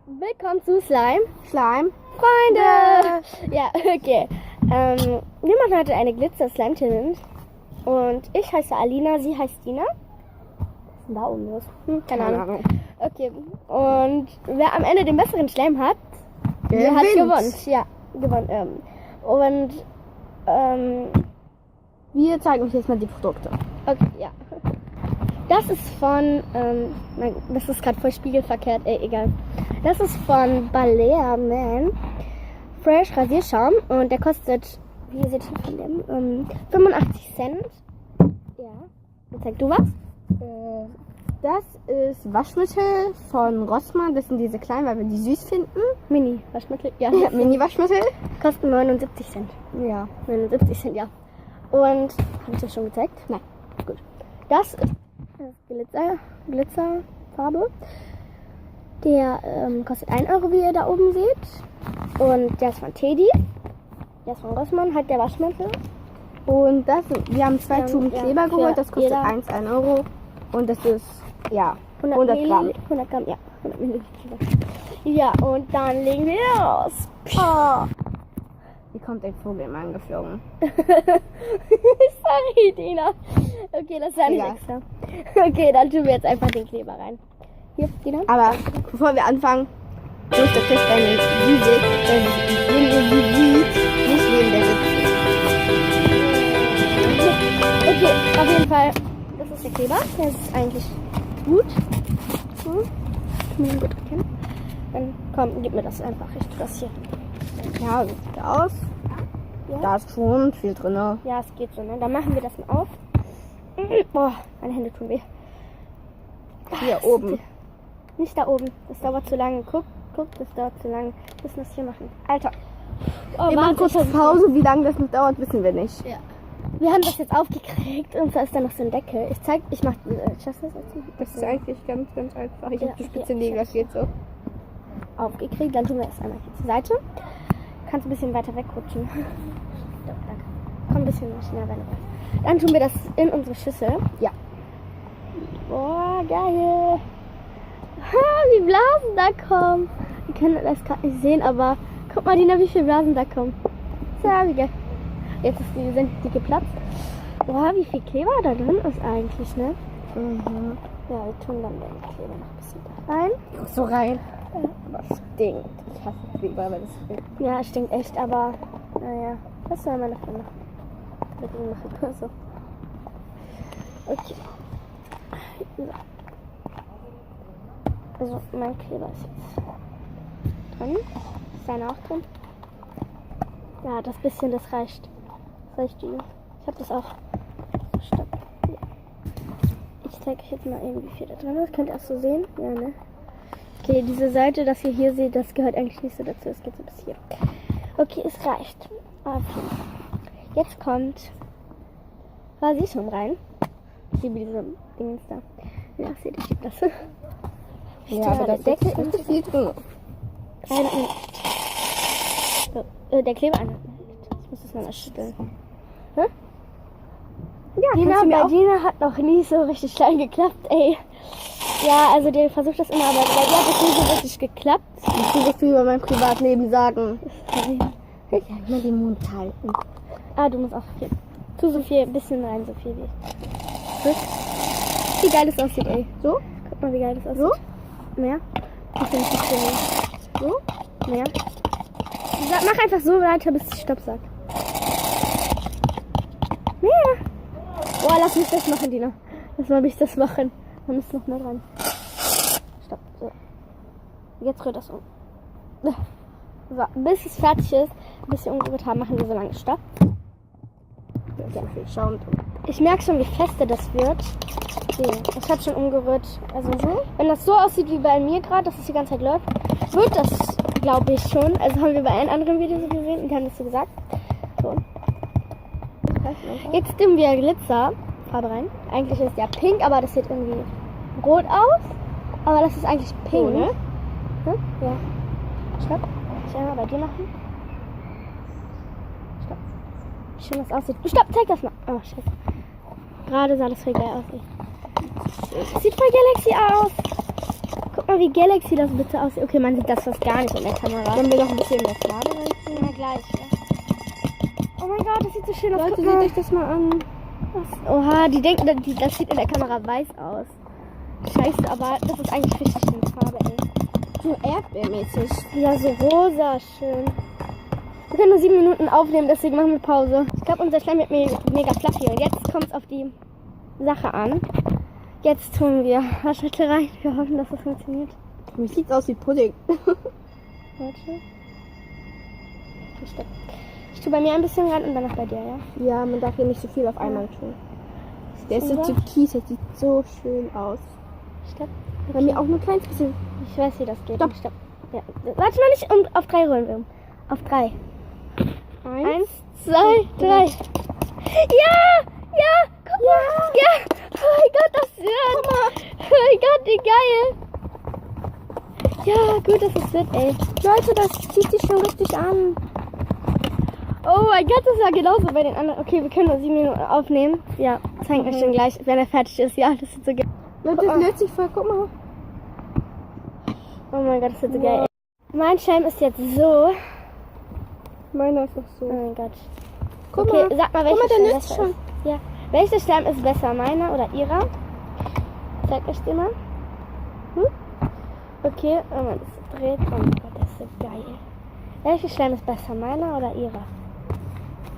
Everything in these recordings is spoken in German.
Willkommen zu Slime. Slime. Freunde! Ja, okay. Wir machen heute eine Glitzer-Slime-Challenge. Und ich heiße Alina, sie heißt Dina. Was ist denn da oben los? Keine Ahnung. Okay, und wer am Ende den besseren Slime hat, der hat gewonnen. Ja, gewonnen. Wir zeigen euch jetzt mal die Produkte. Okay, ja. Das ist von, das ist gerade voll spiegelverkehrt, egal. Das ist von Balea Man Fresh Rasierschaum und der kostet, wie ihr seht von dem, 85 Cent. Ja. Jetzt zeig du was? Das ist Waschmittel von Rossmann. Das sind diese kleinen, weil wir die süß finden. Mini-Waschmittel? Ja. Mini-Waschmittel. Kosten 79 Cent. Ja. 79 Cent, ja. Und, habe ich das schon gezeigt? Nein. Gut. Das ist Glitzerfarbe. Der kostet 1 Euro, wie ihr da oben seht. Und der ist von Teddy. Der ist von Rossmann, halt der Waschmittel. Und wir haben 2 Tuben Kleber geholt. Das kostet 1 Euro. Und das ist, 100 Gramm. 100 Gramm, ja. 100 Milliliter. Ja, und dann legen wir los. Oh. Hier kommt ein Vogel immer angeflogen. Sorry, Dina. Okay, das war nicht extra. Okay, dann tun wir jetzt einfach den Kleber rein. Hier, Dina. Aber bevor wir anfangen, muss der Test eine Musik, wenn ihr sie sieht, nicht neben der Sitze. Okay, auf jeden Fall, das ist der Kleber. Der ist eigentlich gut. So, kann man gut erkennen. Dann komm, gib mir das einfach. Ich tue das hier. Ja, so sieht aus. Ja. Da ist schon viel drin. Ja, es geht so, ne? Dann machen wir das mal auf. Boah, meine Hände tun weh. Hier oben. Nicht da oben. Das dauert zu lange. Guck, das dauert zu lange. Wir müssen das hier machen. Alter. Oh, wir machen kurz Pause. Wie lange das noch dauert, wissen wir nicht. Ja. Wir haben das jetzt aufgekriegt und da ist da noch so ein Deckel. Ich mach das ist eigentlich ganz, ganz einfach. Ich habe die Spitze liegen, das geht so. Aufgekriegt, dann tun wir das einmal hier zur Seite. Kannst ein bisschen weiter wegrutschen. Danke. Komm ein bisschen schneller rein. Dann tun wir das in unsere Schüssel. Ja. Boah, geil. Wie Blasen da kommen. Wir können das gerade nicht sehen, aber guck mal, Dina, wie viele Blasen da kommen. Sehr wie geil. Jetzt sind die geplatzt. Boah, wie viel Kleber da drin ist eigentlich, ne? Mhm. Ja, wir tun dann den Kleber noch ein bisschen da rein. So rein. Ja. Aber es stinkt. Ich hasse Kleber, weil es stinkt. Ja, es stinkt echt, aber naja, was soll man dafür machen? Mit ihm machen. So. Okay. So. Also mein Kleber ist jetzt drin. Ist deiner auch drin? Ja, das bisschen, das reicht. Das reicht dir. Ich habe das auch. Stopp. Ja. Ich zeige euch jetzt mal eben, wie viel da drin ist. Könnt ihr auch so sehen? Ja, ne? Okay, diese Seite, das ihr hier seht, das gehört eigentlich nicht so dazu. Es geht so bis hier. Okay, es reicht. Okay. Jetzt kommt Rasierschaum rein. Ich liebe diese Dinge da. Ja, seht ihr, ich liebe das. Ja, aber das Deckel ist viel drin. So, der Kleber an. Ich muss das mal schütteln. Hä? Ja, Dina, Dina hat noch nie so richtig klein geklappt, ey. Ja, also der versucht das immer, aber bei ihr hat es nie so richtig geklappt. Ich will so viel über mein Privatleben sagen. Ja, immer den Mund halten. Du musst auch viel. Tu so viel, ein bisschen rein, so viel wie. Wie geil das aussieht, ey. So? Guck mal, wie geil das aussieht. So? Mehr? So? Mehr? Mach einfach so weiter, bis ich Stopp sag. Mehr! Boah, lass mich das machen, Dina. Lass mal mich das machen. Dann ist noch mehr dran. Stopp. So. Jetzt rührt das um. So, bis es fertig ist, bis wir umgerührt haben, machen wir so lange Stopp. Ja, viel Schaum drin. Ich merke schon, wie feste das wird. Ich habe schon umgerührt. Also so. Wenn das so aussieht wie bei mir gerade, dass es die ganze Zeit läuft, wird das, glaube ich, schon. Also haben wir bei einem anderen Video so gesehen und haben das so gesagt. So. Jetzt stimmen wir Glitzerfarbe rein. Eigentlich ist ja pink, aber das sieht irgendwie rot aus. Aber das ist eigentlich pink. So, ne? Hm? Ja. Stopp. Ich einmal bei dir machen. Stopp. Wie schön das aussieht. Stopp, zeig das mal. Oh, scheiße. Gerade sah das voll geil aus. Sieht voll galaxy aus. Guck mal, wie Galaxy das bitte aussieht. Okay, man sieht das fast gar nicht in der Kamera. Sollen wir noch ein bisschen mehr Farbe rein? Ja, gleich. Ja. Oh mein Gott, das sieht so schön aus. Leute, Guck seht mal. euch das mal an. Oha, die denken, das sieht in der Kamera weiß aus. Scheiße, aber das ist eigentlich richtig schön Farbe, ey. So erdbeermäßig. Ja, so rosa schön. Wir können nur 7 Minuten aufnehmen, deswegen machen wir Pause. Ich glaube, unser Schleim wird mega fluffy. Und jetzt kommt es auf die Sache an. Jetzt tun wir Haarschnitte rein. Wir hoffen, dass das funktioniert. Wie sieht's aus wie Pudding? Warte. Ich tue bei mir ein bisschen rein und danach bei dir, ja? Ja, man darf hier nicht so viel auf einmal tun. Der ist so Und was? türkis, das sieht so schön aus. Stopp. Bei mir auch nur ein kleines bisschen. Ich weiß, wie das geht. Stopp. Stopp. Ja. Warte noch nicht. Und auf 3 rollen wir um. Auf 3. 1, 2, 3. Ja! Ja! Guck mal! Ja! Oh mein Gott, das wird! Oh mein Gott, wie geil! Ja, gut, dass es wird, ey. Leute, das zieht sich schon richtig an. Oh mein Gott, das war genauso bei den anderen. Okay, wir können nur 7 Minuten aufnehmen. Ja, zeigen euch dann gleich, wenn er fertig ist. Ja, das ist so geil. Leute, das löst sich voll. Guck mal. Oh mein Gott, das wird so geil. Mein Schleim ist jetzt so. Meiner ist noch so. Oh mein Gott. Guck Okay, mal. sag mal, Guck welcher mal, der Schleim löst besser schon. ist. Ja. Welcher Schleim ist besser, meiner oder ihrer? Zeig euch den mal. Okay, wenn man das dreht. Oh mein Gott, das ist so geil. Welcher Schleim ist besser, meiner oder ihrer?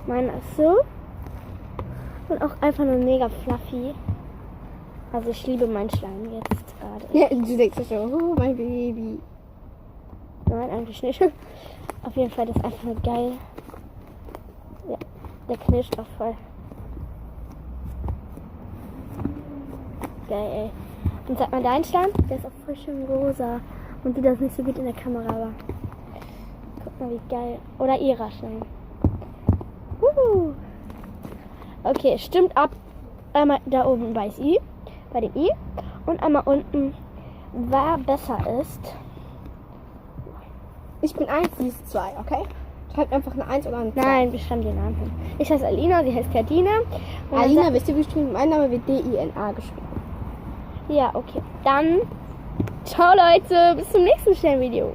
Meiner ist so. Und auch einfach nur mega fluffy. Also ich liebe meinen Schleim jetzt gerade. Ja, du denkst dir schon, oh mein Baby. Nein, eigentlich nicht. Auf jeden Fall, das ist einfach nur geil. Ja, der knirscht auch voll. Geil, ey. Und sag mal, dein Schleim, der ist auch voll schön rosa. Und sieht das nicht so gut in der Kamera, aber guck mal, wie geil. Oder ihrer Schleim. Okay, stimmt ab. Einmal da oben bei dem I. Und einmal unten, wer besser ist. Ich bin 1, sie ist 2, okay? Schreibt einfach eine 1 oder eine 2. Nein, wir schreiben den Namen hin. Ich heiße Alina, sie heißt Katina. Und dann Alina, wisst ihr, wie geschrieben? Mein Name wird D-I-N-A geschrieben. Ja, okay. Dann, ciao Leute, bis zum nächsten Sternvideo.